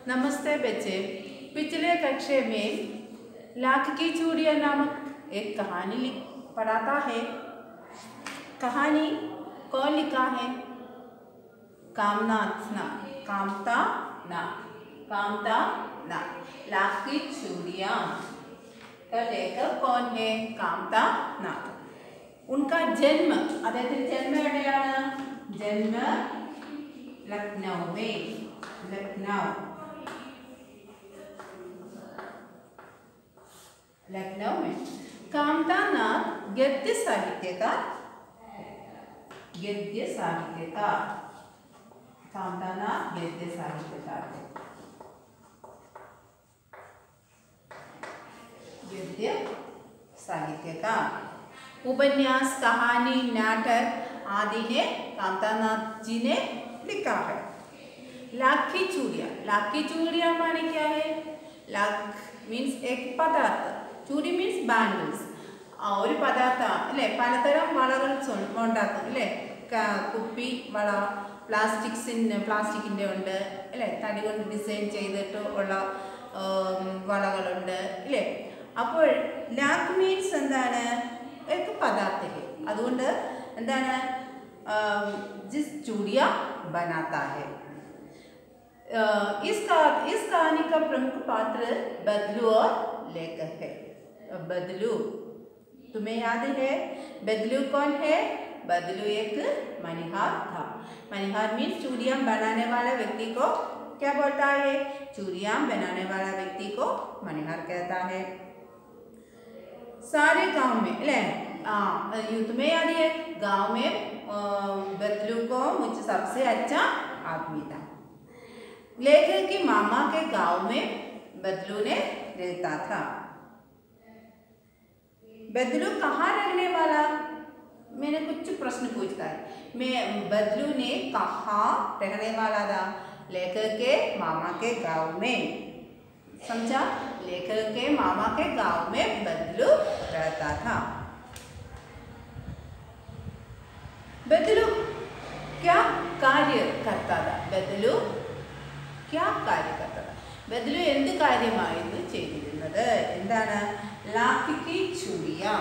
नमस्ते बच्चे। पिछले कक्षा में लाख की चूड़ियाँ नामक एक कहानी पढ़ाता है। कहानी कौन लिखा है? कामनाथ ना, कामता ना, कामता ना। लाख की चूड़ियाँ का लेखक कौन है? कामता ना। उनका जन्म जन्म जन्म लखनऊ में, लखनऊ में। कामता नाथ गद्य साहित्यकार, कामता नाथ गद्य साहित्यकार है। गद्य साहित्यकार। उपन्यास, कहानी, नाटक आदि ने कामता नाथ जी ने लिखा है। लाख की चूड़ियाँ माने क्या है? लाख मीन्स एक पदार्थ, चूड़ी मीन्स ബാംഗിൾസ്. ഒരു പദാർത്ഥം അല്ലേ, പലതരം വളകൾ ഉണ്ടാക്കും അല്ലേ. കുപ്പി വള, പ്ലാസ്റ്റിക്കിൻ്റെ ഉണ്ട് അല്ലേ, തടി കൊണ്ട് ഡിസൈൻ ചെയ്തിട്ട് ഉള്ള വളകളുണ്ട് അല്ലേ. അപ്പോൾ ലാക്ക് മീൻസ് എന്താണ്? एक पदार्थ है, അതുകൊണ്ട് എന്താണ്? जिस चूड़ियाँ बनाता है। इस कहानी का प्रमुख पात्र बदलू और लेखक है। बदलू तुम्हें याद है? बदलू कौन है? बदलू एक मनिहार था। मनिहार मीन्स चूड़ियाँ बनाने वाला व्यक्ति को क्या बोलता है? चूड़ियाँ बनाने वाला व्यक्ति को मनिहार कहता है। सारे गांव में तुम्हें याद है? गांव में बदलू को मुझे सबसे अच्छा आदमी था। लेखक के मामा के गांव में बदलू ने रहता था। बदलू कहाँ रहने वाला? मैंने कुछ प्रश्न पूछता है। मैं बदलू ने कहाँ रहने वाला था? लेखक के मामा के गांव में। समझा? लेखक के मामा के गांव में बदलू रहता था। बदलू क्या कार्य करता था? बदलू क्या कार्य करता था? ബദലു എന്ത് കാര്യമായിരുന്നു ചെയ്തിരുന്നത്? എന്താണ്? लाख की चूड़ियाँ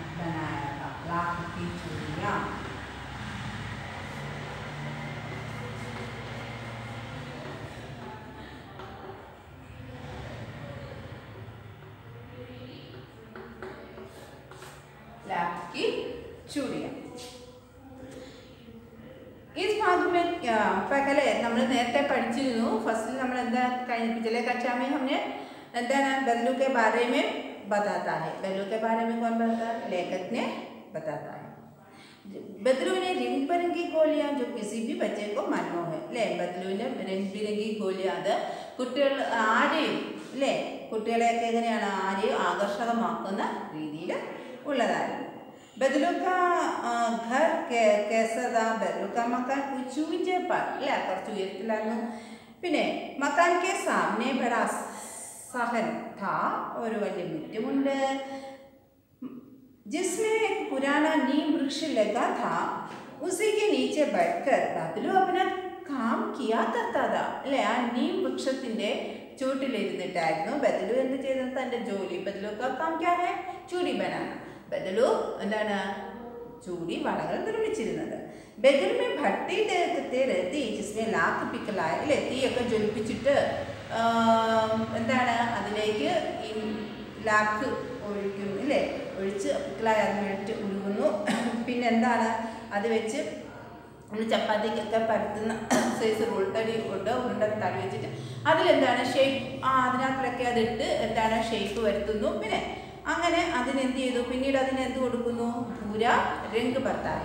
बनाया था। लाख की चूड़ियाँ इस भाग में पहले നമ്മൾ നേരത്തെ പഠിച്ചിരുന്നു. ഫസ്റ്റിൽ നമ്മൾ എന്താ पिछले कक्षा में हमने എന്താണ് बदलू के बारे में बताता है। बदलू के बारे में कौन बताता है? लेखक ने बताता है। बदलू ने रंग बिरंगी गोलियां जो किसी भी बच्चे को मालूम है ले. बदलू ने रंग बिरंगी गोलियां അത് കുട്ടികൾ ആരെയും അല്ലേ, കുട്ടികളെയൊക്കെ എങ്ങനെയാണ് ആരെയും ആകർഷകമാക്കുന്ന രീതിയിൽ ഉള്ളതായിരുന്നു. बदलू का घर कैसा था? बदलू का मकान ऊंचे पर കുറച്ച് ഉയരത്തിലായിരുന്നു. പിന്നെ मकान के सामने बड़ा सहन था, ഒരു വലിയ മുറ്റമുണ്ട്. जिसमें एक पुराना नीम वृक्ष लगा था, उसी के नीचे बैठकर बदलू अपना काम किया करता था അല്ലേ. ആ നീം വൃക്ഷത്തിൻ്റെ ചുവട്ടിലിരുന്നിട്ടായിരുന്നു ബദലു എന്ത് ചെയ്തത്? തൻ്റെ ജോലി. ബദലു का काम क्या है? चूड़ी बनाना. ബദലു എന്താണ്? ചൂടി വളകൾ നിർമ്മിച്ചിരുന്നത്. ബദലു में भट्टी देखते रहती जिसमें लाख पिघलाए അല്ലേ, തീയൊക്കെ ജ്വലിപ്പിച്ചിട്ട് എന്താണ് അതിലേക്ക് ഈ ലാഖ് ഒഴിക്കുന്നു അല്ലേ, ഒഴിച്ച് പിക്കിളായി അതിനായിട്ട് ഉരുകുന്നു. പിന്നെ എന്താണ് അത് വെച്ച് നമ്മൾ ചപ്പാത്തിക്കൊക്കെ പരത്തുന്ന സൈസ് ഉരുളത്തടി കൊണ്ട് ഉരുണ്ട തടി വെച്ചിട്ട് അതിലെന്താണ് ഷേപ്പ് അതിനകത്തിലൊക്കെ അതിട്ട് എന്താണ് ഷേപ്പ് വരുത്തുന്നു. പിന്നെ അങ്ങനെ അതിനെന്ത് ചെയ്തു? പിന്നീട് അതിനെന്ത് കൊടുക്കുന്നു? പൂര രംഗ് ബർത്തായ,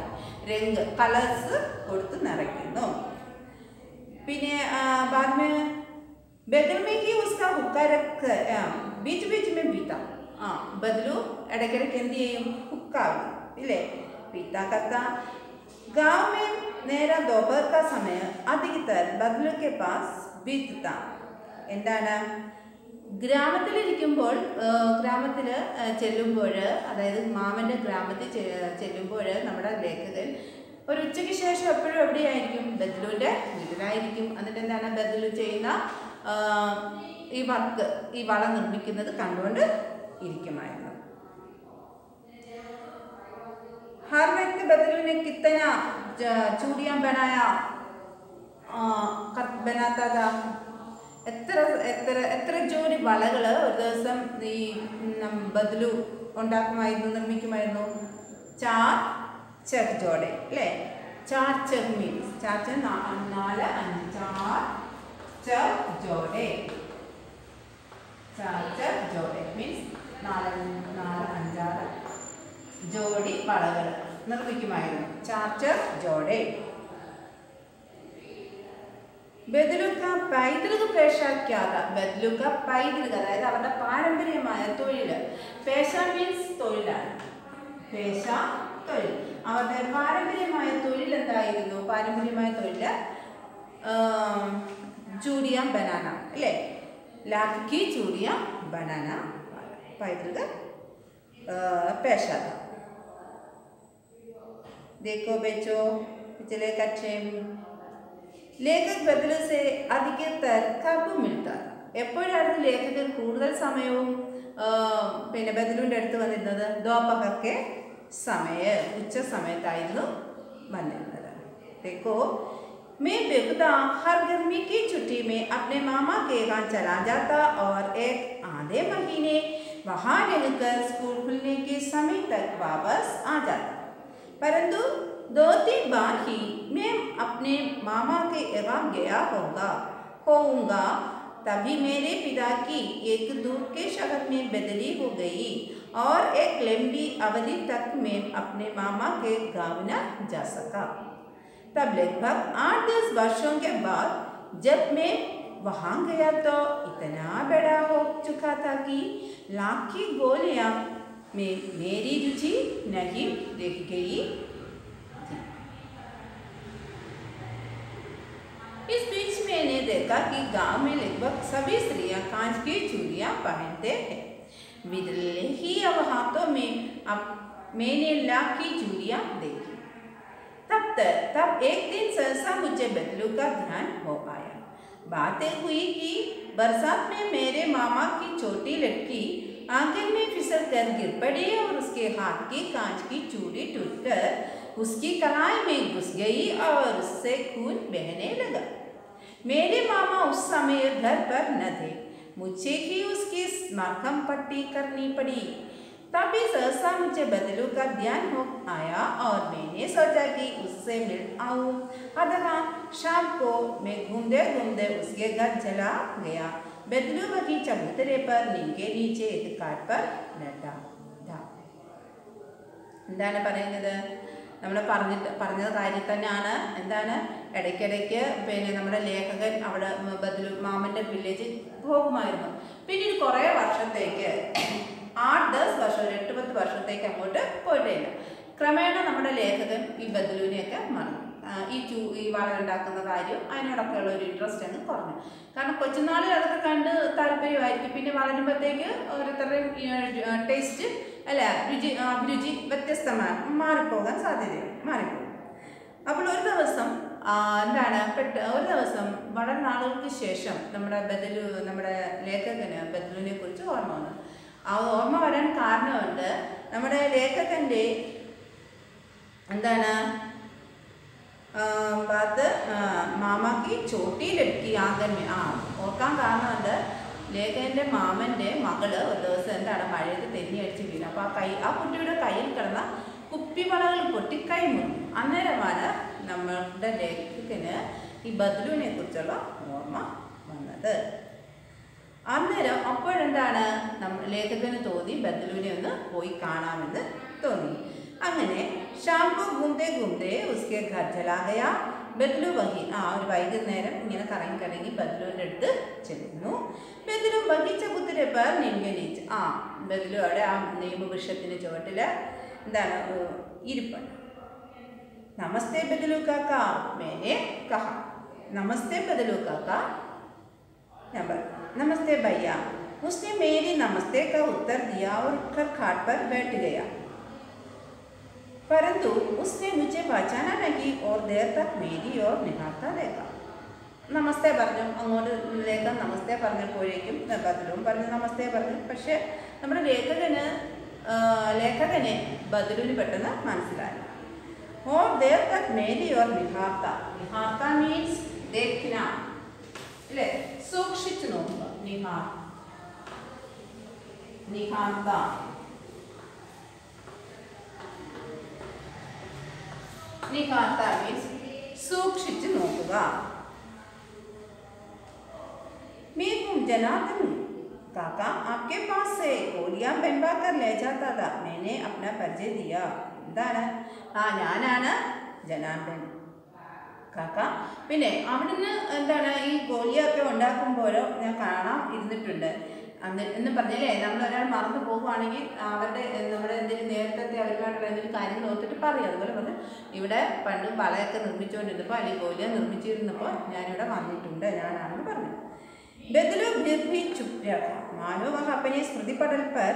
രംഗ് കളേഴ്സ് കൊടുത്ത് നിറയ്ക്കുന്നു. പിന്നെ बाद में बदलू में कि उसका हुक्का रख बीच बीच में पीता. बदलू ഇടയ്ക്കിടയ്ക്ക് എന്ത് ചെയ്യും? हुक्का ഇല്ലേ पीता करता. गांव में നേരെ दोपहर का समय अधिकतर बदलू के पास बीतता. എന്താണ്? ഗ്രാമത്തിലിരിക്കുമ്പോൾ ഗ്രാമത്തിൽ ചെല്ലുമ്പോൾ, അതായത് മാമൻ്റെ ഗ്രാമത്തിൽ ചെല്ലുമ്പോൾ നമ്മുടെ ലേഖകൻ ഒരു ഉച്ചയ്ക്ക് ശേഷം എപ്പോഴും എവിടെയായിരിക്കും? ബദലുവിൻ്റെ വീട്ടിലായിരിക്കും. എന്നിട്ട് എന്താണ് ബദലു ചെയ്യുന്ന ഈ വർക്ക്, ഈ വള നിർമ്മിക്കുന്നത് കണ്ടുകൊണ്ട് ഇരിക്കുമായിരുന്നു. हर वक्त बदलू ने कितना चूड़ियाँ बनाता था. എത്ര ജോഡി വളകൾ ഒരു ദിവസം ഈ ബദലു ഉണ്ടാക്കുമായിരുന്നു, നിർമ്മിക്കുമായിരുന്നു? 4 चक जोड़े अല്ലേ? 4 चक मीन्स 4 4 5 4 चक जोड़े. 4 चक जोड़े मीन्स 4 5 6 जोड़ी വളകൾ നിർമ്മിക്കുമായിരുന്നു. 4 चक जोड़े. ബദലു का പൈതൃക പേശ क्या था? ബദലു का പൈതൃക അതായത് അവരുടെ പാരമ്പര്യമായ തൊഴിൽ. പേശ മീൻസ് തൊഴിലാണ്. പേശ തൊഴിൽ. അവരുടെ പാരമ്പര്യമായ തൊഴിൽ എന്തായിരുന്നു? പാരമ്പര്യമായ തൊഴിൽ ചൂടിയ ബനാന അല്ലേ? लाखी चूड़ियाँ बनाना पैतृक पेशा था. देखो बच्चों, पिछले कक्षा में लेखक बदलू से अधिकतर कब मिलता था? എപ്പോഴായിരുന്നു ലേഖകൻ കൂടുതൽ സമയവും പിന്നെ ബദലുവിൻ്റെ അടുത്ത് വന്നിരുന്നത്? ദ്വാപഹർക്ക് ഉച്ച സമയത്തായിരുന്നു വന്നിരുന്നത്. देखो मैं बेखुदा हर गर्मी की छुट्टी में अपने मामा के यहाँ चला जाता और एक आधे महीने वहाँ रहकर स्कूल खुलने के समय तक वापस आ जाता. परंतु 2-3 बार ही मैं अपने मामा के यहाँ गया होऊंगा. तभी मेरे पिता की एक दूर के शहर में बदली हो गई और एक लंबी अवधि तक मैं अपने मामा के गाँव न जा सका. तब लगभग 8-10 वर्षों के बाद जब मैं वहाँ गया तो इतना बड़ा हो चुका था कि लाख की गोलियाँ में मेरी रुचि नहीं रह गई. इस बीच मैंने देखा कि गांव में लगभग सभी स्त्रियां कांच की चूड़ियाँ पहनते हैं. विरले ही अब हाथों में अब मैंने लाख की चूड़ियाँ देखी. तब एक दिन सहसा मुझे बदलू का ध्यान हो आया. बातें हुई कि बरसात में मेरे मामा की छोटी लड़की आंगन में फिसल कर गिर पड़ी और उसके हाथ की कांच की चूड़ी टूटकर उसकी कलाई में घुस गई और उससे खून बहने लगा. मेरे मामा उस समय घर पर न थे. मुझे ही उसकी मरहम पट्टी करनी पड़ी. तभी सहसा मुझे बदलू का ध्यान हो आया और मैंने सोचा कि उससे मिल आऊँ. अतः शाम को मैं घूमते घूमते उसके घर चला गया. बदलू वही चबूतरे पर नीम के नीचे एक काट पर बैठा था. എന്താണ് പറയുന്നത്? നമ്മൾ പറഞ്ഞ കാര്യം തന്നെയാണ്. എന്താണ്? ഇടയ്ക്കിടയ്ക്ക് പിന്നെ നമ്മുടെ ലേഖകൻ അവിടെ ബദലു മാമൻ്റെ വില്ലേജ് പോകുമായിരുന്നു. പിന്നീട് കുറേ വർഷത്തേക്ക് 8-10 വർഷം 8-10 വർഷത്തേക്ക് അങ്ങോട്ട് പോയിട്ടില്ല. ക്രമേണ നമ്മുടെ ലേഖകൻ ഈ ബദലുവിനെയൊക്കെ മറന്നു. ഈ വള ഉണ്ടാക്കുന്ന കാര്യം അതിനോടൊക്കെയുള്ള ഒരു ഇൻട്രസ്റ്റ് അങ്ങ് കുറഞ്ഞു. കാരണം കൊച്ചുനാളിൽ അതൊക്കെ കണ്ട് താല്പര്യമായിരിക്കും. പിന്നെ വളരുമ്പോഴത്തേക്ക് ഓരോരുത്തരുടെയും ടേസ്റ്റ് അല്ല അഭിരുചി വ്യത്യസ്തമായി മാറിപ്പോകാൻ സാധ്യതയുണ്ട്, മാറിപ്പോകും. അപ്പോൾ ഒരു ദിവസം ഒരു ദിവസം വളരെ നാളുകൾക്ക് ശേഷം നമ്മുടെ ലേഖകന് ബദലുവിനെ കുറിച്ച് ഓർമ്മ വന്നു. ആ ഓർമ്മ വരാൻ കാരണമുണ്ട്. നമ്മുടെ ലേഖകൻ്റെ മാമാക്ക് ചോട്ടി ലഡ്ക്കി ആങ്കന്മേ ഓർക്കാൻ കാരണമുണ്ട്. ലേഖകൻ്റെ മാമൻ്റെ മകള് ഒരു ദിവസം മഴയത്ത് തെന്നി അടിച്ച് വീണു. അപ്പോൾ ആ കുട്ടിയുടെ കയ്യിൽ കിടന്ന കുപ്പിവളകൾ പൊട്ടി കൈ മുറിഞ്ഞു. അന്നേരമാണ് നമ്മളുടെ ലേഖകന് ഈ ബദലുവിനെ കുറിച്ചുള്ള ഓർമ്മ വന്നത്. അന്നേരം അപ്പോഴെന്താണ് ലേഖകന് തോന്നി ബദലുവിനെ ഒന്ന് പോയി കാണാമെന്ന് തോന്നി. അങ്ങനെ शाम को घूमते घूमते उसके घर चला गया. ബദലു വഹി ഒരു വൈകുന്നേരം ഇങ്ങനെ കറങ്ങി ബദലുവിൻ്റെ അടുത്ത് ചെല്ലുന്നു. ബദലു ബഗീച്ച കുത്തിരെ പേർ നീങ്ങനീച്ച് ബദലു അവിടെ ആ നീമവൃക്ഷത്തിൻ്റെ ചുവട്ടിൽ ഇരിപ്പുണ്ട്. നമസ്തേ ബദലു കാക്ക मैंने कहा. नमस्ते बदलू काका. नमस्ते भैया. उसने मेरी नमस्ते का उत्तर दिया और उठकर खाट पर बैठ गया. परंतु उसने मुझे पहचाना नहीं और देर तक मेरी ओर निहारता देखा. നമസ്തേ പറഞ്ഞു, അങ്ങോട്ടിലേക്ക് നമസ്തേ പറഞ്ഞപ്പോഴേക്കും ബദലും പറഞ്ഞു നമസ്തേ പറഞ്ഞു. പക്ഷെ നമ്മുടെ ലേഖകനെ ബദലുവിന് പെട്ടെന്ന് മനസ്സിലായി. ഓർ ദേർ തക് മേരി ഓർ നിഹാർത്ത. നിഹാർത്ത മീൻസ് ദേഖ്ന അല്ലേ, സൂക്ഷിച്ചു നോക്കുക. നിഹാർത്ത നിഹാർത്ത മീൻസ് സൂക്ഷിച്ചു നോക്കുക. मैं जनार्दन काका आपके पास से गोलियां बनवा कर ले जाता था. मैंने अपना परिचय दिया. എന്താണ്? ഞാനാണ് ജനാർദ്ദൻ കാക്ക. പിന്നെ അവിടുന്ന് എന്താണ് ഈ ഗോലിയൊക്കെ ഉണ്ടാക്കുമ്പോഴോ ഞാൻ കാണാൻ ഇരുന്നിട്ടുണ്ട് എന്ന് പറഞ്ഞല്ലേ. നമ്മളൊരാൾ മറന്നു പോകുവാണെങ്കിൽ അവരുടെ നമ്മുടെ എന്തെങ്കിലും നേരത്തെ അവരുമായിട്ടുള്ള എന്തെങ്കിലും കാര്യങ്ങൾ ഓർത്തിട്ട് പറയും. അതുപോലെ പറഞ്ഞു ഇവിടെ പണ്ട് വളയൊക്കെ നിർമ്മിച്ചുകൊണ്ടിരുന്നപ്പോൾ അല്ലെങ്കിൽ ഗോലിയ നിർമ്മിച്ചിരുന്നപ്പോൾ ഞാനിവിടെ വന്നിട്ടുണ്ട്, ഞാനാണെന്ന് പറഞ്ഞു. बदलू फिर भी चुप रहा, मानो वह अपने स्मृति पटल पर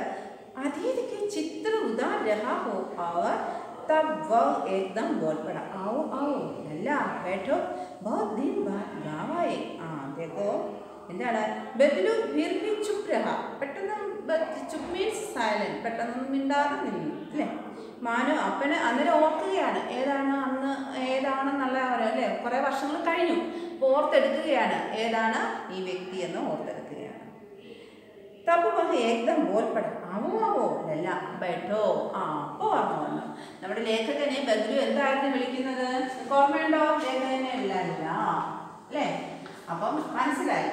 अतीत के चित्र उतार रहा हो. और तब वह एकदम बोल पड़ा, आओ आओ लल्ला बैठो, बहुत दिन बाद गाँव आए. देखो എന്താണ് ബദലു ഫിർ ഭി ചുപ് രഹ. പെട്ടെന്ന് ചുപ് മീൻസ് സൈലന്റ്, പെട്ടെന്ന് മിണ്ടാതെ നിന്നു അല്ലേ. മാനോ അപ്പന് അന്നേരം ഓർക്കുകയാണ് ഏതാണെന്നുള്ള അല്ലേ. കുറേ വർഷങ്ങൾ കഴിഞ്ഞു, ഓർത്തെടുക്കുകയാണ് ഏതാണ് ഈ വ്യക്തി എന്ന് ഓർത്തെടുക്കുകയാണ്. തബ് വഹ ഏകദം ബോൽപ്പെട, ആവോ ആവോ ലല്ല ബൈഠോ. അപ്പോൾ വന്നു. നമ്മുടെ ലേഖകനെ ബദലു എന്തായിരുന്നു വിളിക്കുന്നത്? ഓർമ്മയുണ്ടോ? ലേഖകനെ ലല്ല അല്ലേ. അപ്പം മനസ്സിലായി.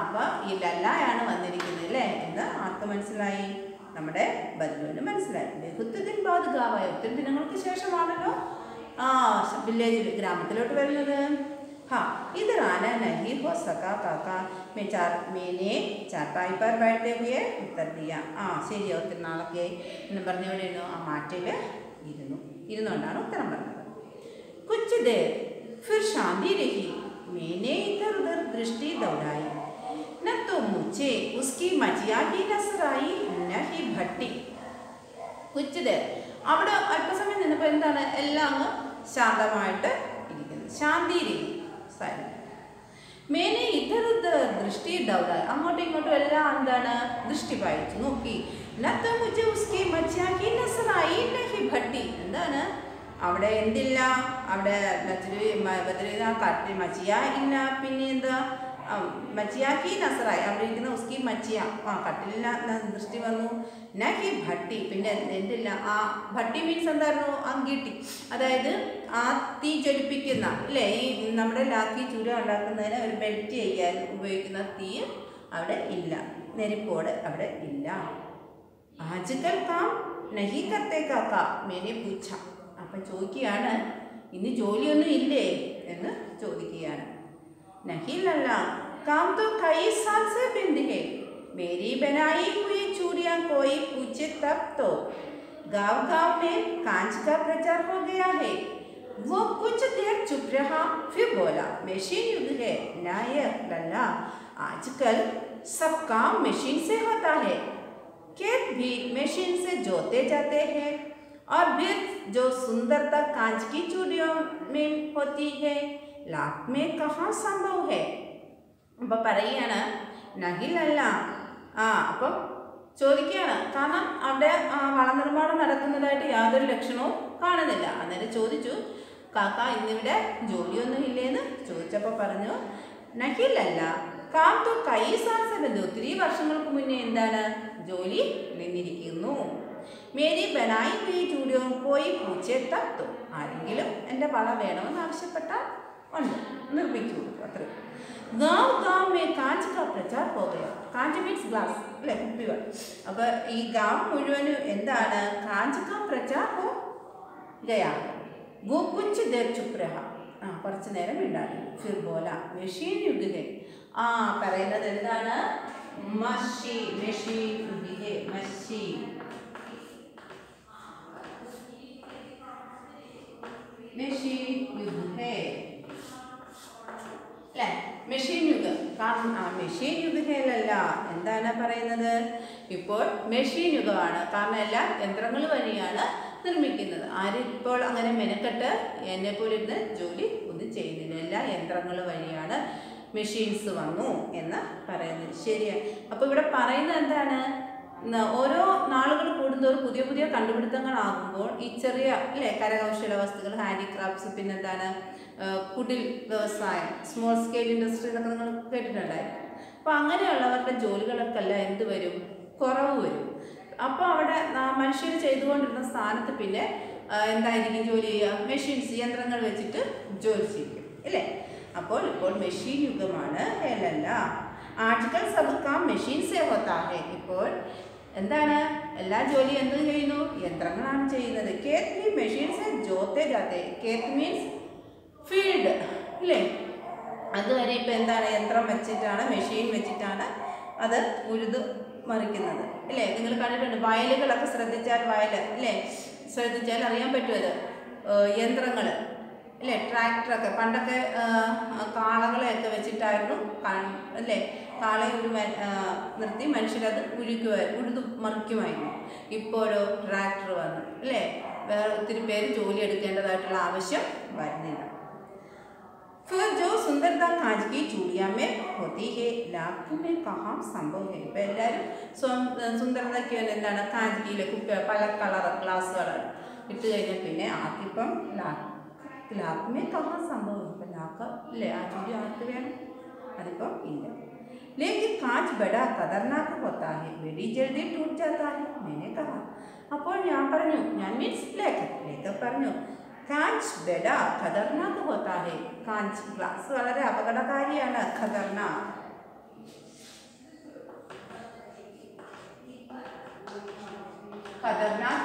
അപ്പം ഈ ലല്ലയാണ് വന്നിരിക്കുന്നത് അല്ലേ എന്ന് ആർക്ക് മനസ്സിലായി? നമ്മുടെ ബദലുവിന് മനസ്സിലായി. ബഹുത്വത്തിൻ ബാദ് ഗാവായ, ഒത്തിരി ദിനങ്ങൾക്ക് ശേഷമാണല്ലോ വില്ലേജിൽ ഗ്രാമത്തിലോട്ട് വരുന്നത്. इधर आना नहीं हो सका काका. मैंने चारपाई पर बैठते हुए उत्तर दिया. ശരി, ഒത്തിരി നാളൊക്കെ എന്ന് പറഞ്ഞുകൊണ്ടിരുന്നു. ആ മാറ്റിൽ ഇരുന്നുകൊണ്ടാണ് ഉത്തരം പറഞ്ഞത്. കുछ देर फिर शांति रही. मैंने इधर उधर दृष्टि दौड़ाई. न तो मुझे उसकी मजिया भी नजर आई न ही भट्टी. कुछ देर അവിടെ അല്പസമയം നിന്നപ്പോൾ എന്താണ്, എല്ലാം അങ്ങ് ശാന്തമായിട്ട് ഇരിക്കുന്നത്. ശാന്തി രഹി, മേനെ ഇധർ ഉധർ ദൃഷ്ടി ഡൗഡായി. അങ്ങോട്ടും ഇങ്ങോട്ടും എല്ലാം എന്താണ് ദൃഷ്ടി പായിച്ചു നോക്കി. എന്താണ് അവിടെ എന്തില്ല? അവിടെ മച്ചിയ ഇല്ല. പിന്നെ എന്താ മച്ചിയാക്കി നസറായി. അവിടെ ഇരിക്കുന്ന ഉസ്കി മച്ചിയ കട്ടിലിന ദൃഷ്ടി വന്നു. നഹി ഭട്ടി, പിന്നെ എന്തില്ല? ആ ഭട്ടി മീൻസ് എന്തായിരുന്നു? അങ്കിട്ടി, അതായത് ആ തീ ജ്വലിപ്പിക്കുന്ന അല്ലേ. ഈ നമ്മുടെ ലാക്കി ചൂര ഉണ്ടാക്കുന്നതിന് ഒരു മെൽറ്റ് ചെയ്യാൻ ഉപയോഗിക്കുന്ന തീ അവിടെ ഇല്ല, നെരിപ്പോട് അവിടെ ഇല്ല. ആജുകൽ കാം നഹി കർത്തേ കാക്ക മേനെ പൂച്ച. അപ്പം ചോദിക്കുകയാണ്, ഇന്ന് ജോലിയൊന്നും ഇല്ലേ എന്ന് ചോദിക്കുകയാണ്. नहीं लल्ला, काम तो कई साल से बंद है. मेरी बनाई हुई चूड़ियाँ कोई पूछे तब तो. गांव गांव में कांच का प्रचार हो गया है. वो कुछ देर चुप रहा, फिर बोला, मशीन युग है ना ये लल्ला. आजकल सब काम मशीन से होता है. खेत भी मशीन से जोते जाते हैं. और फिर जो सुंदरता कांच की चूड़ियों में होती है, लाख में कहाँ संभव है. അപ്പം പറയുകയാണ് നഹിലല്ല. അപ്പം ചോദിക്കുകയാണ്, കാരണം അവിടെ വളനിർമ്മാണം നടക്കുന്നതായിട്ട് യാതൊരു ലക്ഷണവും കാണുന്നില്ല. അന്നേരം ചോദിച്ചു, കാക്ക ഇന്നിവിടെ ജോലിയൊന്നും ഇല്ലേന്ന് ചോദിച്ചപ്പോൾ പറഞ്ഞു, നഹിലല്ല കാം തു കൈ സാൽസബന്ധു. ഒത്തിരി വർഷങ്ങൾക്ക് മുന്നേ എന്താണ് ജോലി നിന്നിരിക്കുന്നു. മേരി ബനായി ഹുയി ചൂടിയോ പോയി പൂച്ചെ തത്തു. ആരെങ്കിലും എൻ്റെ വള വേണമെന്ന് ആവശ്യപ്പെട്ടാൽ ഉണ്ട്, നിർമ്മിച്ചു കൊടുക്കും അത്ര. ഗാവ് ഗാവ് മേ കാഞ്ച് കാ പ്രചാർ പോകയോ. കാഞ്ച് മീൻസ് ഗ്ലാസ് അല്ലേ, കുപ്പികൾ. അപ്പോൾ ഈ ഗാവ് മുഴുവനും എന്താണ് കാഞ്ച് കാ പ്രചാർ പോ Gaya. Go Cooch there Chup രഹ. കുറച്ച് നേരം ഉണ്ടാകും. ഫിർ ബോല മെഷീൻ യുഗേ. പറയുന്നത് എന്താണ്? മെഷീൻ യുഗേ, മെഷീൻ മെഷീൻ യുഗേ അല്ലേ. മെഷീൻ യുഗം, കാരണം മെഷീൻ യുഗമല്ല, എന്താണ് പറയുന്നത്? ഇപ്പോൾ മെഷീൻ യുഗമാണ്. കാരണം എല്ലാം യന്ത്രങ്ങൾ വഴിയാണ് നിർമ്മിക്കുന്നത്. ആരും ഇപ്പോൾ അങ്ങനെ മെനക്കെട്ട് എന്നെപ്പോലെ ഇരുന്ന് ജോലി ഒന്നും ചെയ്യുന്നില്ല. എല്ലാ യന്ത്രങ്ങൾ വഴിയാണ്, മെഷീൻസ് വന്നു എന്ന് പറയുന്നത്. ശരിയാണ്. അപ്പോൾ ഇവിടെ പറയുന്നത് എന്താണ്? ഓരോ നാളുകൾ കൂടുന്തോറും പുതിയ പുതിയ കണ്ടുപിടുത്തങ്ങളാകുമ്പോൾ ഈ ചെറിയ കരകൗശല വസ്തുക്കൾ, ഹാൻഡിക്രാഫ്റ്റ്സ്, പിന്നെന്താണ് കുടിൽ വ്യവസായം, സ്മോൾ സ്കെയിൽ ഇൻഡസ്ട്രി എന്നൊക്കെ നിങ്ങൾ കേട്ടിട്ടുണ്ടായിരുന്നു. അപ്പോൾ അങ്ങനെയുള്ളവരുടെ ജോലികൾക്കെല്ലാം എന്ത് വരും? കുറവ് വരും. അപ്പോൾ അവിടെ മനുഷ്യർ ചെയ്തുകൊണ്ടിരുന്ന സ്ഥാനത്ത് പിന്നെ എന്തായിരിക്കും ജോലി ചെയ്യുക? മെഷീൻസ്, യന്ത്രങ്ങൾ വെച്ചിട്ട് ജോലി ചെയ്യും അല്ലേ? അപ്പോൾ ഇപ്പോൾ മെഷീൻ യുഗമാണ്. അല്ലല്ല, ആർട്ടിക്കൽ സബ് കാം മെഷീൻ സേ ഹോത്താ ഹൈ. ഇപ്പോൾ എന്താണ്? എല്ലാ ജോലി എന്ത് ചെയ്യുന്നു? യന്ത്രങ്ങളാണ് ചെയ്യുന്നത്. കേത്ത് മീ മെഷീൻ സേ ജോത്തെ ജാത്തെ. കേത്ത് മീൻസ് ഫീൽഡ് അല്ലേ? അതുവരെ ഇപ്പം എന്താണ്? യന്ത്രം വെച്ചിട്ടാണ്, മെഷീൻ വെച്ചിട്ടാണ് അത് ഉഴുത് മറിക്കുന്നത് അല്ലേ? നിങ്ങൾ കണ്ടിട്ടുണ്ട് വയലുകളൊക്കെ ശ്രദ്ധിച്ചാൽ, വയൽ അല്ലേ ശ്രദ്ധിച്ചാൽ അറിയാൻ പറ്റും അത് യന്ത്രങ്ങൾ അല്ലേ? ട്രാക്ടറൊക്കെ പണ്ടൊക്കെ കാളകളെയൊക്കെ വെച്ചിട്ടായിരുന്നു അല്ലേ? കാളയെ ഒരു നിർത്തി മനുഷ്യരത് ഉഴുതു മറിക്കുമായിരുന്നു. ഇപ്പോഴോ ട്രാക്ടർ വന്നു അല്ലേ? വേറെ ഒത്തിരി പേര് ജോലി എടുക്കേണ്ടതായിട്ടുള്ള ആവശ്യം വരുന്നില്ല. फिर जो सुंदरता कांच की चूड़िया में होती है, लाख में कहाँ संभव है. ഇപ്പോൾ എല്ലാവരും സുന്ദരതയ്ക്ക് എന്താണ്? കാഞ്ചിയിലെ കുപ്പി പല കളർ ഗ്ലാസ്സുകൾ ഇട്ട് കഴിഞ്ഞാൽ പിന്നെ ആർക്കിപ്പം ലാക്ക് മേ കഹാ സംഭവം. ഇപ്പം ലാക്ക് അല്ലേ? ആ ചൂടി ആർക്ക് വേണം? അതിപ്പം ഇല്ല. लेकिन कांच बड़ा खतरनाक होता है, बड़ी जल्दी टूट जाता है. मैंने कहा. അപ്പോൾ ഞാൻ പറഞ്ഞു, ഞാൻ മീൻസ് ലേഖക് പറഞ്ഞു, കാഞ്ച് ബെഡ ഖതർനാക്ക് ഹോത്താ ഹെ. കാഞ്ച് ഗ്ലാസ് വളരെ അപകടകാരിയാണ്. ഖതർനാക്ക്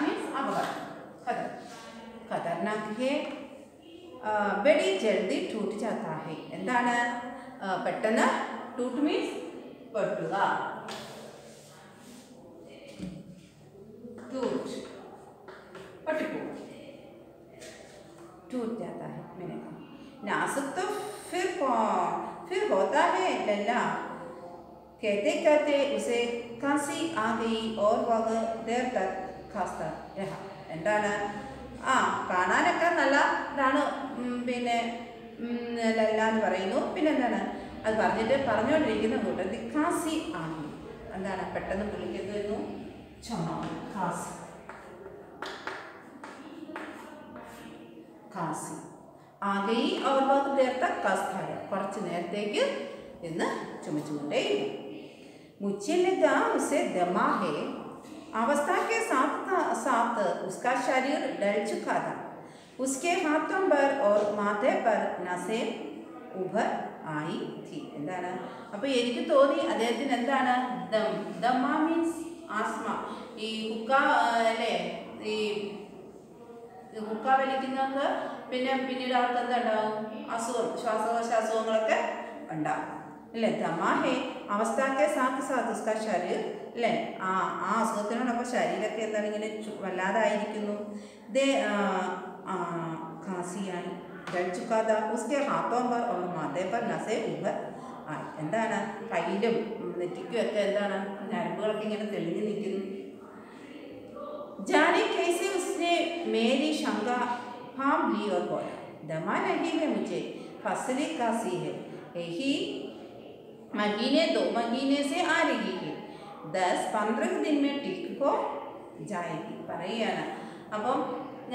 മീൻസ് അപകടം. ഖതർനാക്ക് ഹെ ബഡി ജൽദി ടൂട്ട് ജാത്താ ഹെ. എന്താണ്? പെട്ടെന്ന് ടൂട്ട് മീൻസ് പൊട്ടുക. टूट पटको टूट जाता है. मैंने कहा नाजुक तो फिर होता है लल्ला. कहते कहते उसे खांसी आ गई और वह देर तक खांसता रहा. എന്താണ്? കാണാനൊക്കെ നല്ലതാണ്, പിന്നെ ലല്ല എന്ന് പറയുന്നു. പിന്നെന്താണ്? അത് പറഞ്ഞുകൊണ്ടിരിക്കുന്ന കൂട്ടത്തിൽ ഖാസി ആകി. എന്താണ്? പെട്ടെന്ന് പുള്ളിക്ക് വരുന്നു ചുമ. ഖാസി ആകെ അവർ വക് ദേർ തക് കാസ്തായ. കുറച്ച് നേരത്തേക്ക് എന്ന് ചുമച്ചുകൊണ്ടേയിരുന്നു. मुझे लगा उसे दमा है. अवस्था के साथ उसका शरीर डल चुका था. उसके हाथों पर और माथे पर नसें उभर आई थी. എന്താണ്? അപ്പോൾ എനിക്ക് തോന്നി അദ്ദേഹത്തിന് എന്താണ്? ദമ മീൻസ് ആസ്മ. ഈ ഹുക്ക അല്ലേ? ഈ ഹുക്ക വലിക്കുന്നവർക്ക് പിന്നീട് അവർക്ക് എന്തുണ്ടാവും? അസുഖം, ശ്വാസകോശ അസുഖങ്ങളൊക്കെ ഉണ്ടാകും അല്ലേ? ദമാഹേ അവസ്ഥക്കെ സാത്ത് ഉസ്കാ ശരീർ അല്ലേ? ആ അസുഖത്തിനോടൊപ്പം ശരീരമൊക്കെ എന്താണ്? ഇങ്ങനെ വല്ലാതായിരിക്കുന്നു. ഖാസിയായി ജൽച്ചുക്കാത ഉസ്കെ ഹാത്തോ പർ ഓർ മാതേ പർ നസേ ഉഭർ ആയി. എന്താണ്? കയ്യിലും നെറ്റിക്കും ഒക്കെ എന്താണ്? ഞരമ്പുകളൊക്കെ ഇങ്ങനെ തെളിഞ്ഞു നിൽക്കുന്നു. जाने कैसे उसने मेरी शंका भांप ली और बोला, दमा नहीं है मुझे, फसली काशी है, यही महीने 2 महीने से आ रही है, 10-15 दिन में ठीक हो जाएगी. പറയുകയാണ്. അപ്പം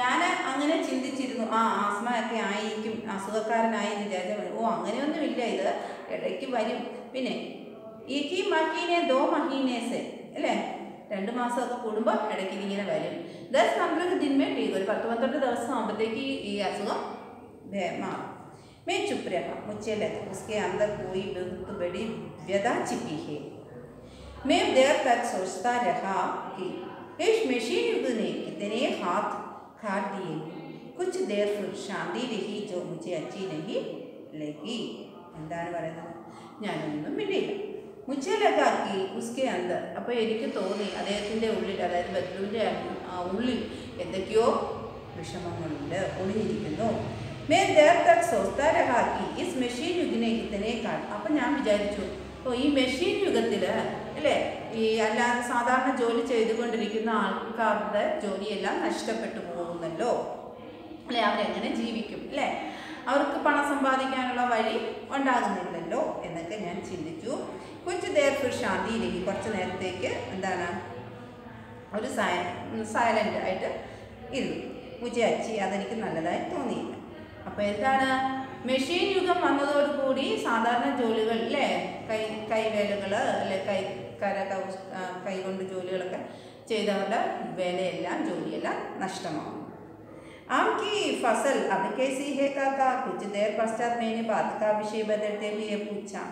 ഞാൻ അങ്ങനെ ചിന്തിച്ചിരുന്നു, ആസ്മ ഒക്കെ ആയിരിക്കും, അസുഖക്കാരനായി എന്ന് വിചാരിച്ചാൽ അങ്ങനെയൊന്നുമില്ല, ഇത് ഇടയ്ക്ക് വരും. പിന്നെ ഈ മഹീനെ 2 മഹീനെ സെ അല്ലേ? 2 മാസമൊക്കെ കൂടുമ്പോൾ ഇടയ്ക്ക് ഇങ്ങനെ വരും. 10-15 दिन में ठीक. ഒരു 10-12 ദിവസം ആകുമ്പോഴത്തേക്ക് ഈ അസുഖം മാറും. मैं चुप रहा. मुझे लगा उसके अंदर कोई बहुत बड़ी व्यथा छिपी है. मैं देर तक सोचता रहा कि इस मशीन युग ने कितने हाथ काट दिए. कुछ देर फिर शांति रही जो मुझे अच्छी नहीं लगी. എന്താണ് പറയുന്നത്? ഞാനൊന്നും മിണ്ടിയില്ല. മുझे लगा कि उसके अंदर. അപ്പോൾ എനിക്ക് തോന്നി അദ്ദേഹത്തിൻ്റെ ഉള്ളിൽ, അതായത് ബദ്ലുവിൻ്റെ ഉള്ളിൽ എന്തൊക്കെയോ വിഷമങ്ങളുണ്ട്, ഒളിഞ്ഞിരിക്കുന്നു. मैं देर तक सोचता रहा कि इस मशीन युग ने कितने काट. അപ്പം ഞാൻ വിചാരിച്ചു, ഈ മെഷീൻ യുഗത്തിൽ അല്ലേ, ഈ അല്ലാതെ സാധാരണ ജോലി ചെയ്തുകൊണ്ടിരിക്കുന്ന ആൾക്കാരുടെ ജോലിയെല്ലാം നഷ്ടപ്പെട്ടു പോകും പോകുന്നല്ലോ അല്ലെ, അവരെങ്ങനെ ജീവിക്കും അല്ലേ, അവർക്ക് പണം സമ്പാദിക്കാനുള്ള വഴി ഉണ്ടാകുന്നില്ലല്ലോ എന്നൊക്കെ ഞാൻ ചിന്തിച്ചു. കുറച്ച് നേരം ശാന്തിയിലേക്ക് കുറച്ച് നേരത്തേക്ക് എന്താണ് ഒരു സൈലൻ്റ് ആയിട്ട് ഇരുന്നു. മുജെ അച്ചി അതെനിക്ക് നല്ലതായി തോന്നിയില്ല. അപ്പോൾ എന്താണ്, മെഷീൻ യുഗം വന്നതോടുകൂടി സാധാരണ ജോലികൾ അല്ലേ, കൈവേലകൾ അല്ലെ, കൈകൊണ്ട് ജോലികളൊക്കെ ചെയ്തവരുടെ വേലയെല്ലാം ജോലിയെല്ലാം നഷ്ടമാകും. आम की फसल अब कैसी है काका? कुछ देर पश्चात मैंने बात का विषय बदलते हुए पूछा.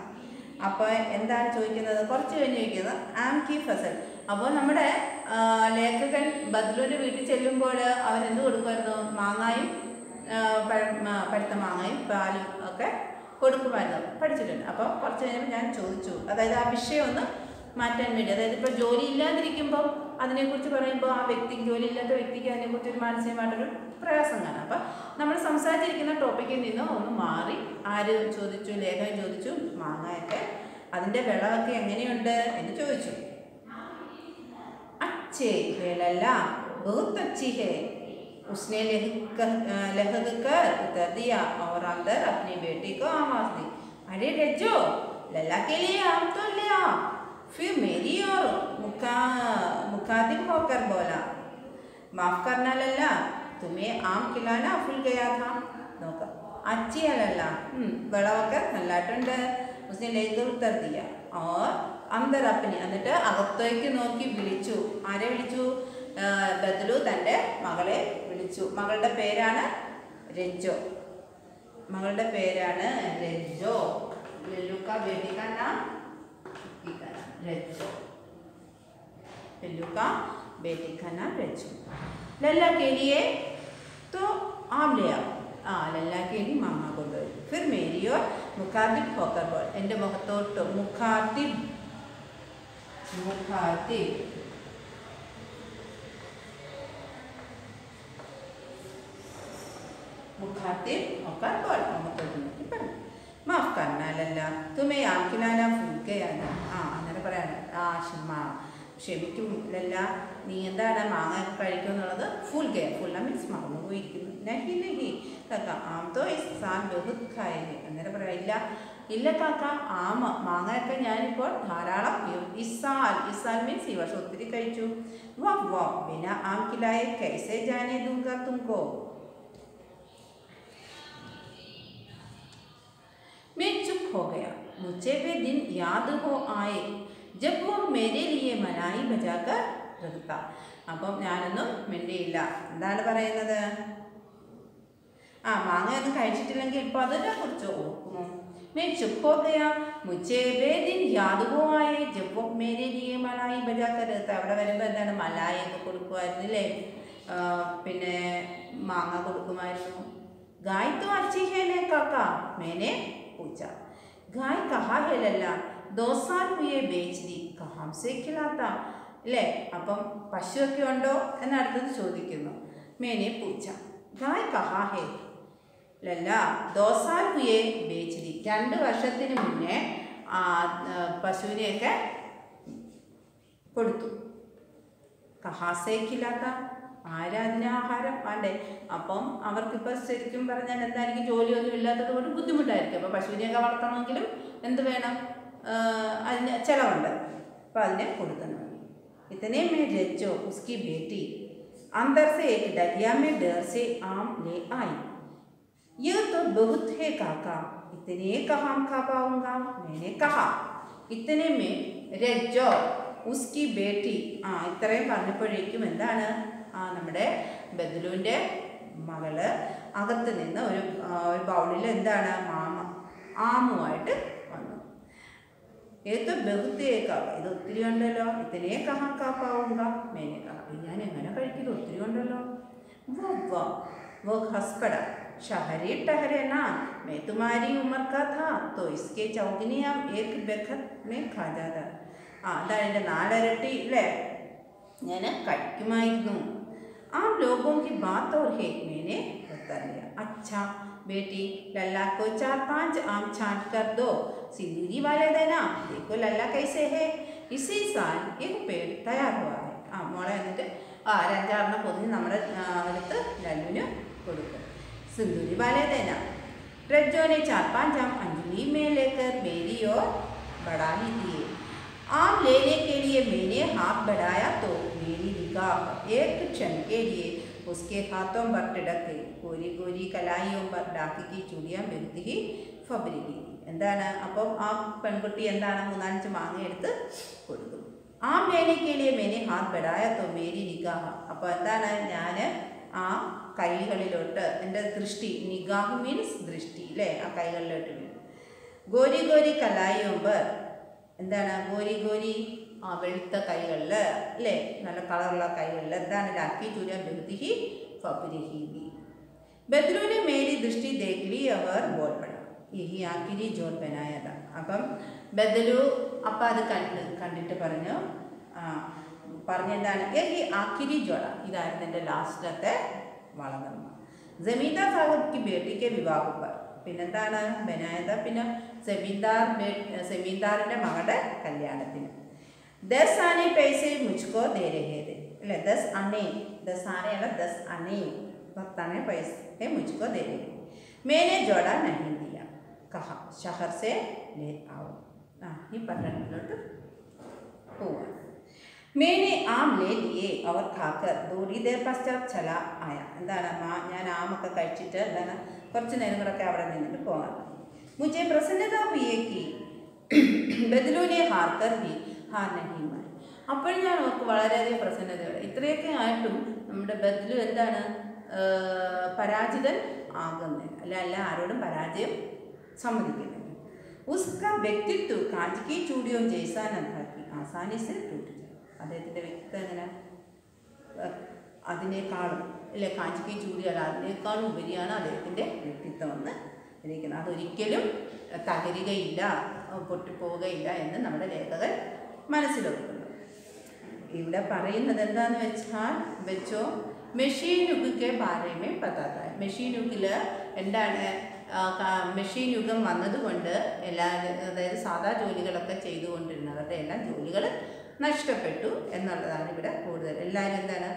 അപ്പോൾ എന്താണ് ചോദിക്കുന്നത്, കുറച്ച് കഴിഞ്ഞ് ചോദിക്കുന്നത് ആം കി ഫസൽ. അപ്പോൾ നമ്മുടെ ലേഖകൻ ബദ്ലുവിൻ്റെ വീട്ടിൽ ചെല്ലുമ്പോൾ അവൻ എന്ത് കൊടുക്കുമായിരുന്നു, മാങ്ങായും പഴുത്ത മാങ്ങയും പാലും ഒക്കെ കൊടുക്കുമായിരുന്നു, പഠിച്ചിട്ടുണ്ട്. അപ്പോൾ കുറച്ച് കഴിഞ്ഞപ്പോൾ ഞാൻ ചോദിച്ചു, അതായത് ആ വിഷയം ഒന്ന് മാറ്റാൻ വേണ്ടി, അതായത് ഇപ്പോൾ ജോലി ഇല്ലാതിരിക്കുമ്പം അതിനെക്കുറിച്ച് പറയുമ്പോൾ ആ വ്യക്തിക്ക്, ജോലി ഇല്ലാത്ത വ്യക്തിക്ക് അതിനെക്കുറിച്ച് ഒരു മാനസികമായിട്ടൊരു പ്രയാസം കാണാം. അപ്പം നമ്മൾ സംസാരിച്ചിരിക്കുന്ന ടോപ്പിക്കിൽ നിന്ന് ഒന്ന് മാറി ആര് ചോദിച്ചു, ലേഖകൻ ചോദിച്ചു മാങ്ങയൊക്കെ അതിൻ്റെ വിളവൊക്കെ എങ്ങനെയുണ്ട് എന്ന് ചോദിച്ചു. अच्छे है लल्ला, बहुत अच्छी है, उसने लहद कर उतर दिया और अंदर अपनी बेटी को आवाज दी. अरे रज्जो, लल्ला के लिए आम तो ले आ. फिर मेरी और मुखातिब होकर बोला, माफ करना लल्ला, तुम्हें आम खिलाना भूल गया था. നോക്ക, अच्छी है लल्ला, വിളവൊക്കെ നല്ലതായിട്ടുണ്ട്. उसने लेकर उतर दिया और अंदर अपनी, എന്നിട്ട് അകത്തേക്ക് നോക്കി വിളിച്ചു. ആരെ വിളിച്ചു? ബദ്ലു തൻ്റെ മകളെ വിളിച്ചു. മകളുടെ പേരാണ് രജ്ജോ. മകളുടെ പേരാണ് രജ്ജോ. ലല്ലു കാ ബേട്ടി കാ നാം രജ്ജോ. लल्लू का बेटी का नाम रज्जो. लल्ला के लिए तो आम ले आओ. लल्ला के लिए मामा को दो. फिर मेरी और मुखातिब होकर बोल. എൻ്റെ മുഖത്തോട്ട് മുഖാത്തിബ്, मुखातिब मुखातिब होकर बोल. माफ करना लल्ला, तुम्हें आम खिलाना भूल गया था. അങ്ങനെ പറയാണ്, ക്ഷമിക്കും ലല്ല, നീ എന്താണ് മാങ്ങ കഴിക്കുമെന്നുള്ളത് ഫുൾ ഗയ, ഫുൾ മീൻസ് മറന്നു പോയിരിക്കുന്നു. നഹി നഹി കാക്ക, ആം തോ ഇസ് സാൽ ബഹുത് ഖായേ. അന്നേരം പറയാം, ഇല്ല ഇല്ല കാക്ക, ആമ മാങ്ങയൊക്കെ ഞാനിപ്പോൾ ധാരാളം ഇസാൽ മീൻസ് ഈ വർഷം ഒത്തിരി കഴിച്ചു. വാ വാ ബിന ആം ഖിലായെ കൈസെ ജാനെ ദൂംഗാ തുംകോ. मैं चुप हो गया. मुझे वे दिन याद हो आए जब वो मेरे लिए मनाई बजाकर रखता. അപ്പം ഞാനൊന്നും മിണ്ടിയില്ല. എന്താണ് പറയുന്നത്, മാങ്ങയൊന്നും കഴിച്ചിട്ടില്ലെങ്കിൽ ഇപ്പോൾ അതിനെ കുറിച്ച് ഓർക്കുന്നു. मैं चुप हो गया, मुझे वे दिन याद हो आए जब वो मेरे लिए मलाई बजाकर रखता. അവിടെ വരുമ്പോൾ എന്താണ്, മലായൊക്കെ കൊടുക്കുമായിരുന്നില്ലേ, പിന്നെ മാങ്ങ കൊടുക്കുമായിരുന്നു. गाय तो अच्छी है ने काका, मैंने पूछा. गाय कहाँ है लल्ला, 2 साल हुए बेच दी, कहाँ से खिलाता. അല്ലേ, അപ്പം പശുവൊക്കെ ഉണ്ടോ എന്നടുത്തത് ചോദിക്കുന്നു. മേനെ പൂച്ച. ഗായ് കഹാ ഹേ ലല്ല, 2 साल हुए बेच दी, 2 വർഷത്തിന് മുന്നേ പശുവിനെയൊക്കെ കൊടുത്തു. കഹാസേ ഖിലാത്ത, ആരാ അതിന് ആഹാരം വേണ്ടേ. അപ്പം അവർക്കിപ്പോൾ ശരിക്കും പറഞ്ഞാൽ എന്തായിരിക്കും, ജോലിയൊന്നും ഇല്ലാത്തത് കൊണ്ട് ബുദ്ധിമുട്ടായിരിക്കും. അപ്പോൾ പശുവിനെയൊക്കെ വളർത്തണമെങ്കിലും എന്ത് വേണം, അതിന് ചിലവുണ്ട്. അപ്പോൾ അതിനെ കൊടുക്കണം. इतने में रज्जो उसकी बेटी अंदर से एक डलिया में डर से आम ले आई. यह तो बहुत है काका, इतने कहाँ खा पाऊंगा. मैंने कहा. इतने में रज्जो उसकी बेटी, ഇത്രയും പറഞ്ഞപ്പോഴേക്കും എന്താണ്, നമ്മുടെ ബദ്ലുവിൻ്റെ മകള് അകത്ത് നിന്ന് ഒരു ബൗളിൽ എന്താണ്, ആമുമായിട്ട് വന്നു. ഏതോ ബഹുത്തേക്കാവുക, ഇത് ഒത്തിരി ഉണ്ടല്ലോ. ഇതിനെ കഹാക്കാപ്പാവുക. മേനെ കഹ, ഞാൻ എങ്ങനെ കഴിക്കുന്നത്, ഒത്തിരി ഉണ്ടല്ലോ. वो हंस पड़ा. शहरी ठहरे ना, मैं तुम्हारी उम्र का था तो इसके चौगुनी हम एक बखत में खा जाता. അതാണ് എൻ്റെ 4 ഇരട്ടി അല്ലേ, ഞാൻ കഴിക്കുമായിരുന്നു. ആ लोगों की बात और है, मैंने बता दिया. अच्छा बेटी, लल्ला को 4-5 आम छांट कर दो, सिंदूरी वाले देना. देखो लल्ला कैसे है, इसी साल एक पेड़ तैयार हुआ है. മോളെ എന്നിട്ട് ഒരു 5-6 പൊതിഞ്ഞ് നമ്മുടെ അടുത്ത് ലല്ലുവിന് കൊടുക്കും. സിന്ദൂരി वाले देना. रज्जो ने 4-5 आम अंजलि में लेकर मेरी ओर बढ़ा ही दिए. आम लेने के लिए मैंने हाथ बढ़ाया तो मेरी निगाह एक क्षण के लिए उसके हाथों पर टिड़क गई. गोरी गोरी कलाइयों पर डाकी की चूड़ियाँ बिरती ही ഫബരിക്ക്. എന്താണ് അപ്പം ആ പെൺകുട്ടി എന്താണ് 3-5 മാങ്ങ എടുത്ത് കൊടുക്കും. ആ മേനക്കേലിയെ മേനെ ഹാത്ത് ബെടായ തോ മേരി നിഗാഹ. അപ്പോൾ എന്താണ് ഞാൻ ആ കൈകളിലോട്ട് എൻ്റെ ദൃഷ്ടി, നിഗാഹ് മീൻസ് ദൃഷ്ടി അല്ലേ, ആ കൈകളിലോട്ട് വീണു. ഗോരി ഗോരി കലായിയുമ്പർ എന്താണ് ഗോരി ഗോരി ആ വെളുത്ത കൈകളിൽ അല്ലേ, നല്ല കളറുള്ള കൈകളിൽ എന്താണ് രാഖി ചൂര്യ ബഹുതി ഫബരിഹി. ബദ്രുവിനെ മേരി ദൃഷ്ടി ദേഖ്ലി അവർ ബോൾ പട യഹി ആഖിരി ജോർ ബനായത. അപ്പം ബദലു അപ്പം അത് കണ്ടിട്ട് പറഞ്ഞെന്താണ് യഹി ആഖിരി ജോഡ, ഇതായിരുന്നു എൻ്റെ ലാസ്റ്റത്തെ വളർന്നമ്മ. ജമീന്ദാർ സാഹിബ് കി ബേട്ടിക്ക് വിവാഹം പർ പിന്നെന്താണ് ബനായത, പിന്നെ ജമീന്ദാറിൻ്റെ മകളുടെ കല്യാണത്തിന്. 10 ആനെ പൈസ മുझको दे रहे थे അല്ലേ, 10 ആനെ, 10 ആനെ അല്ല 10 ആനെ, 10 ആനെ പൈസ मुझको दे रहे. मैंने जोड़ा नहीं दिया, कहा शहर से ले आओ. ഈ പട്ടണത്തിലോട്ട് പോവാ. मैंने आम ले लिए और खाकर थोड़ी देर पश्चात चला आया. എന്താണ് ഞാൻ ആമൊക്കെ കഴിച്ചിട്ട് എന്താണ് കുറച്ച് നേരം കൂടെ അവിടെ നിന്നിട്ട് പോകാം. मुझे प्रसन्नता हुई कि बदलू ने हार कर भी हार नहीं मानी. അപ്പോൾ ഞാൻ ഓർക്ക് വളരെയധികം പ്രസന്നതയോടെ, ഇത്രയൊക്കെ ആയിട്ടും നമ്മുടെ ബദലു എന്താണ് പരാജിതൻ ആകുന്നില്ല, അല്ല ആരോടും പരാജയം സമ്മതിക്കുന്നില്ല. उसका व्यक्तित्व कांच की चूड़ियों जैसा न था कि आसानी से टूट जाए. അദ്ദേഹത്തിൻ്റെ വ്യക്തിത്വം എങ്ങനെ അതിനേക്കാളും അല്ലെ, കാഞ്ച് കി ചൂടി അല്ല അതിനേക്കാളും ഉപരിയാണ് അദ്ദേഹത്തിൻ്റെ വ്യക്തിത്വം എന്ന് ഇരിക്കുന്നത്. അതൊരിക്കലും തകരുകയില്ല, പൊട്ടിപ്പോവുകയില്ല എന്ന് നമ്മുടെ ലേഖകൻ മനസ്സിലാക്കുന്നു. ഇവിടെ പറയുന്നത് എന്താണെന്ന് വെച്ചോ മെഷീൻ യുഗത്തെ ബാരേമേ പതാത്ത. മെഷീൻ യുഗിൽ എന്താണ് മെഷീൻ യുഗം വന്നതുകൊണ്ട് അതായത് സാധാ ജോലികളൊക്കെ ചെയ്തുകൊണ്ടിരുന്നവരുടെ എല്ലാം ജോലികൾ നഷ്ടപ്പെട്ടു എന്നുള്ളതാണ് ഇവിടെ കൂടുതൽ. എല്ലാവരും എന്താണ്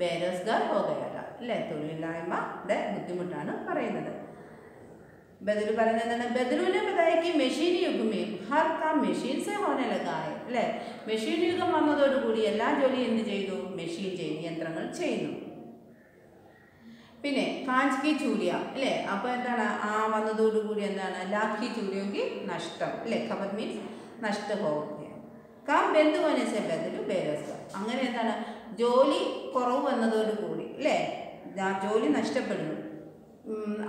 ബേരോസ്ഗാർ പോകയല്ല അല്ലേ, തൊഴിലില്ലായ്മയുടെ ബുദ്ധിമുട്ടാണ് പറയുന്നത്. ബദലു പറയുന്നത് എന്താണ്, ബദലുവിനെ ബതായിക്ക് മെഷീൻ യുഗമേ ഹർ കാം മെഷീൻ സെ ഹോനെ ലഗായ അല്ലേ. മെഷീൻ യുഗം വന്നതോടുകൂടി എല്ലാ ജോലിയും എന്ത് ചെയ്തു, മെഷീൻ ചെയ്തു, യന്ത്രങ്ങൾ ചെയ്യുന്നു. പിന്നെ കാഞ്ച് കി ചൂരിയ അല്ലേ, അപ്പോൾ എന്താണ് ആ വന്നതോടുകൂടി എന്താണ് ലാഖി ചൂരിയെങ്കിൽ നഷ്ടം അല്ലേ, ഖബർ മീൻസ് നഷ്ടപോവുകയാണ്. കാം ബന്ധുവനെ സെ ബദലു ബേരോസ്ഗാർ. അങ്ങനെ എന്താണ് ജോലി കുറവ് വന്നതോടുകൂടി അല്ലേ, ജോലി നഷ്ടപ്പെടുന്നു,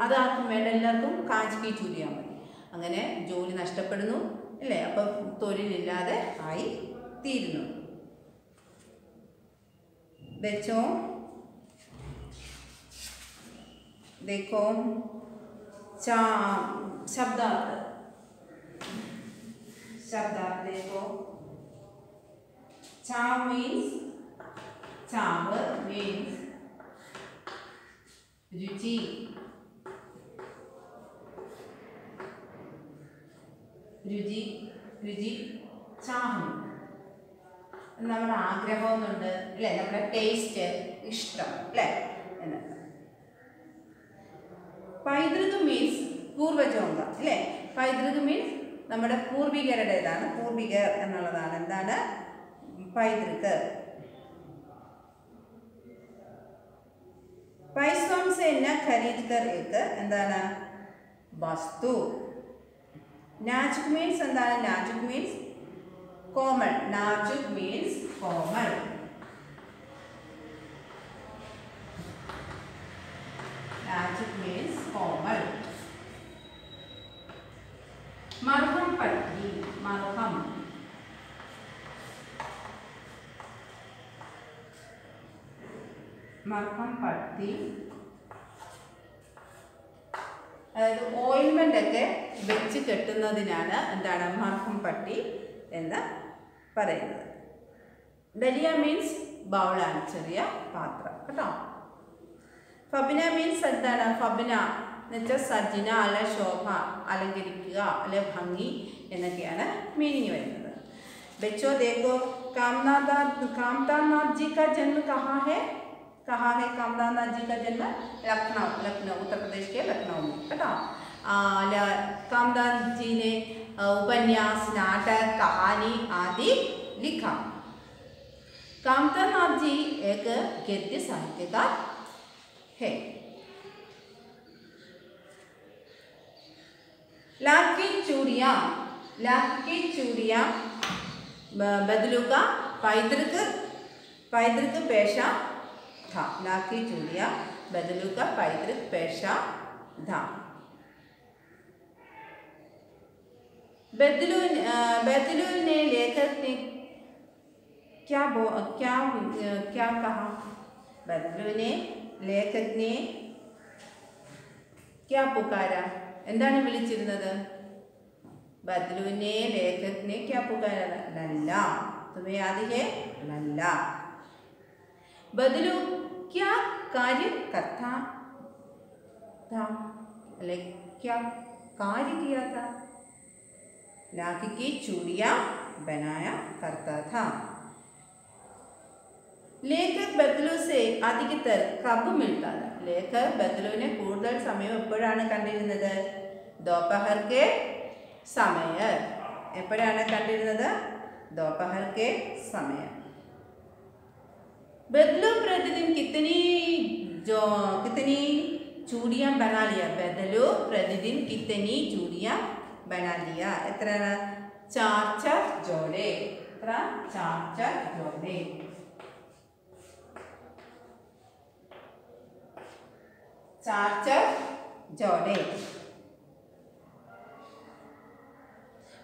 അതാർക്കും വേണ്ട, എല്ലാവർക്കും കാഞ്ച് കി ചൂരിയാ മതി. അങ്ങനെ ജോലി നഷ്ടപ്പെടുന്നു അല്ലേ, അപ്പം തൊഴിലില്ലാതെ ആയി തീരുന്നു. വെച്ചോ देखो शब्दार्थ देखो. चाव मीन्स चावल मीन्स रुचि. രുചി ചാഹം നമ്മുടെ ആഗ്രഹം എന്നുണ്ട് അല്ലേ, നമ്മുടെ ടേസ്റ്റ് ഇഷ്ടം അല്ലേ എന്ന്. പൈതൃക മീൻസ് പൂർവജോങ്ക അല്ലേ, പൈതൃക മീൻസ് നമ്മുടെ പൂർവികരുടേതാണ്, പൂർവികർ എന്നുള്ളതാണ് എന്താണ് പൈതൃക. പൈസോം സെ ന ഖരീദ് കർ ഏക്ക് എന്താണ് വസ്തു. നാജുക് മീൻസ് എന്താണ്, നാജുക് മീൻസ് കോമൾ, നാജുക് മീൻസ് കോമൾ. नाजुक मीन्स कोमल. मरहम पट्टी, मरहम मरहम पट्टी അതായത് ഓയിൽമെൻ്റ് ഒക്കെ വെച്ച് കെട്ടുന്നതിനാണ് എന്താണ് മർഹം പട്ടി എന്ന് പറയുന്നത്. ഡലിയ മീൻസ് ബൗളാണ്, ചെറിയ പാത്രം കേട്ടോ. ഫബിന മീൻസ് എന്താണ്, ഫബിന എന്ന് വെച്ചാൽ സജ്ജന അല്ല ശോഭ, അലങ്കരിക്കുക അല്ലെ ഭംഗി എന്നൊക്കെയാണ് മീനിങ് വരുന്നത്. ബെച്ചോ ദേക്കോ कामतानाथ जी का जन्म कहाँ है? कहाँ है कामतानाथ जी का जन्म? लखनऊ, लखनऊ उत्तर प्रदेश के लखनऊ में, है ना। कामतानाथ जी ने उपन्यास, नाटक, कहानी आदि लिखा। कामतानाथ जी एक गद्य साहित्यकार है। लाख की चूड़ियाँ बदलू का पैतृक पेशा था। लाख की चूड़ियाँ बदलू का पैतृक पेशा था। बदलू ने लेखक ने क्या कहा? बदलू ने लेखक ने क्या पुकारा? എന്താണ് വിളിച്ചിരുന്നത്? बदलूने लेखक ने क्या पुकारा? लल्ला। तुम्हें याद है? लल्ला। बदलू क्या कार्य करता था? क्या कार्य किया था? लाख की चूड़ियाँ बनाया करता था। लेखक बदलू से अधिकतर कब मिलता था? लेखक ബദലുവിനെ കൂടുതൽ സമയം എപ്പോഴാണ് കണ്ടിരുന്നത്? दोपहर के समय। എപ്പോഴാണ് കണ്ടിരുന്നത്? दोपहर के समय। बदलू प्रतिदिन कितनी चूड़ियाँ बना लिया? बदलू प्रतिदिन कितनी चूड़ियाँ बना लिया? എത്രയാണ്? 4 जोड़े। എത്ര? 4 जोड़े। चार जोड़े।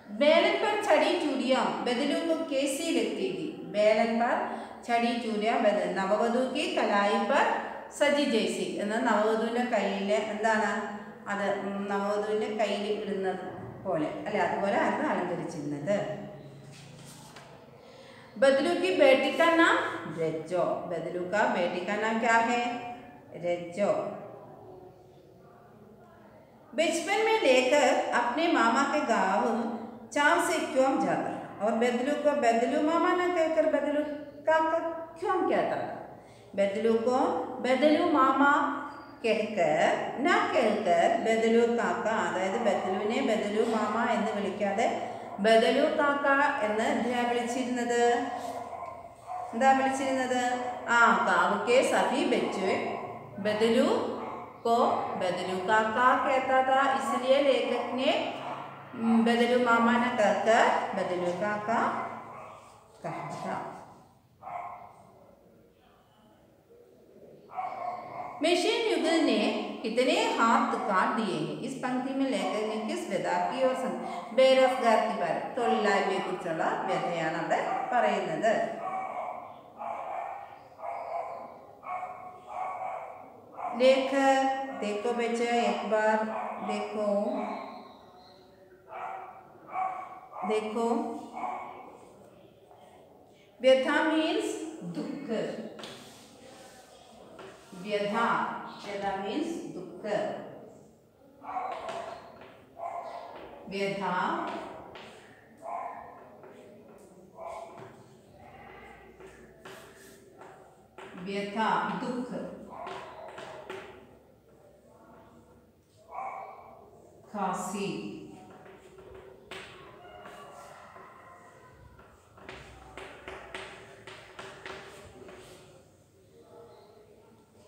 बेलन पर चढ़ी चूड़ियाँ बदलू को कैसी लगती थी? बेलन पर चढ़ी चूड़ियाँ नववधु की कलाई पर सजी जैसी। നവവധുവിൻ്റെ കയ്യിൽ എന്താണ് അത്? നവവധുവിൻ്റെ കയ്യിൽ ഇടുന്നത് പോലെ അല്ലെ, അതുപോലെ ആയിരുന്നു അലങ്കരിച്ചിരുന്നത്. बदलू की बेटी का नाम रज्जो। बदलू का बेटी का नाम क्या है? रज्जो। बचपन में लेकर अपने मामा के गाँव चाव से क्यों जाता? और बदलू को बदलू मामा न कहकर बदलू काका क्यों कहता? बदलू को बदलू मामा कहकर न कहकर बदलू काका, അതായത് ബദലുവിനെ ബദലു മാമ എന്ന് വിളിക്കാതെ ബദലു കാക്ക എന്ന് എന്തിനാ വിളിച്ചിരുന്നത്? गाँव के सभी बच्चे बदलू को बदलू काका कहता था, इसलिए लेखक ने बदलू मामा ने कहकर बदलू काका कहा था। मशीन युग ने कितने हाथ काट दिए हैं? इस पंक्ति में लेखक ने किस व्यथा की और बेरोजगार की बात തൊഴിലില്ലായ്മയെ കുറിച്ചുള്ള വ്യഥയാണ് അവിടെ പറയുന്നത്. लेखक देखो बच्चे, एक बार देखो व्यथा मीन्स दुख। व्यथा मीन्स दुख। व्यथा दुख। खांसी,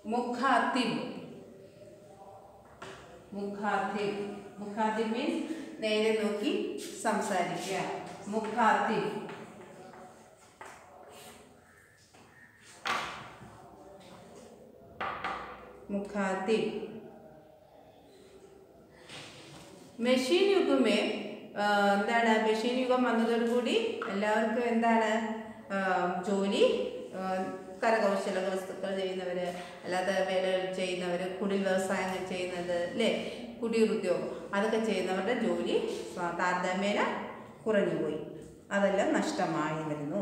मुखातिब मीन्स നേരെ നോക്കി സംസാരിക്കുക. മുഖാതിബ്. മെഷീൻ യുഗമേ എന്താണ്? മെഷീൻ യുഗം വന്നതോടുകൂടി എല്ലാവർക്കും എന്താണ് ജോലി? കരകൗശല വസ്തുക്കൾ ചെയ്യുന്നവർ, അല്ലാതെ വേലകൾ ചെയ്യുന്നവർ, കുടിൽ വ്യവസായങ്ങൾ ചെയ്യുന്നത് അല്ലേ, കുടിയൂർ ഉദ്യോഗം, അതൊക്കെ ചെയ്യുന്നവരുടെ ജോലി താരതമ്യേന കുറഞ്ഞുപോയി. അതെല്ലാം നഷ്ടമായി വരുന്നു.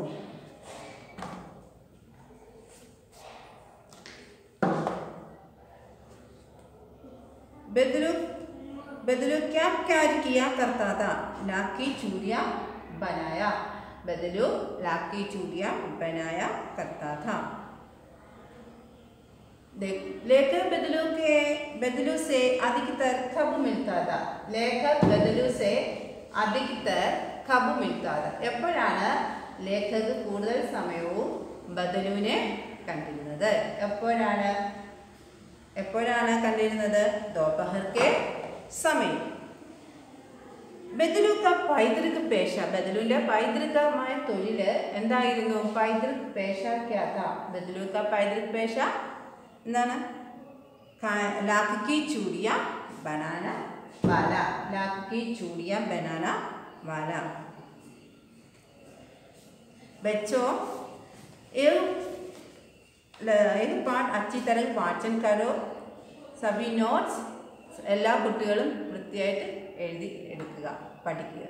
बदलू क्या कार्य किया करता था? लाख की चूड़ियाँ बनाया. बदलू लाकी चूड़ियाँ बनाया करता था। लेखक बदलू से अधिकतर कब मिलता था? लेखक बदलू से अधिकतर कब मिलता था? എപ്പോഴാണ് ലേഖക് കൂടുതൽ സമയവും ബദലുവിനെ കണ്ടിരുന്നത്? എപ്പോഴാണ് കണ്ടിരുന്നത്? दोपहर के समय। ബദലു का പൈതൃക പേശ, ബദലുവിന്റെ പൈതൃകമായ തൊഴിൽ എന്തായിരുന്നു? പൈതൃക പേശ क्या था? ബദലു का പൈതൃക പേശ എന്താണ്? लाख की चूड़ियाँ बनाना वाला, लाख की चूड़ियाँ बनाना वाला। बच्चों एक पाठ अच्छी तरह वाचन करो। सभी नोट्स എല്ലാ കുട്ടികളും വൃത്തിയായിട്ട് എഴുതി എടുക്കുക, പഠിക്കുക.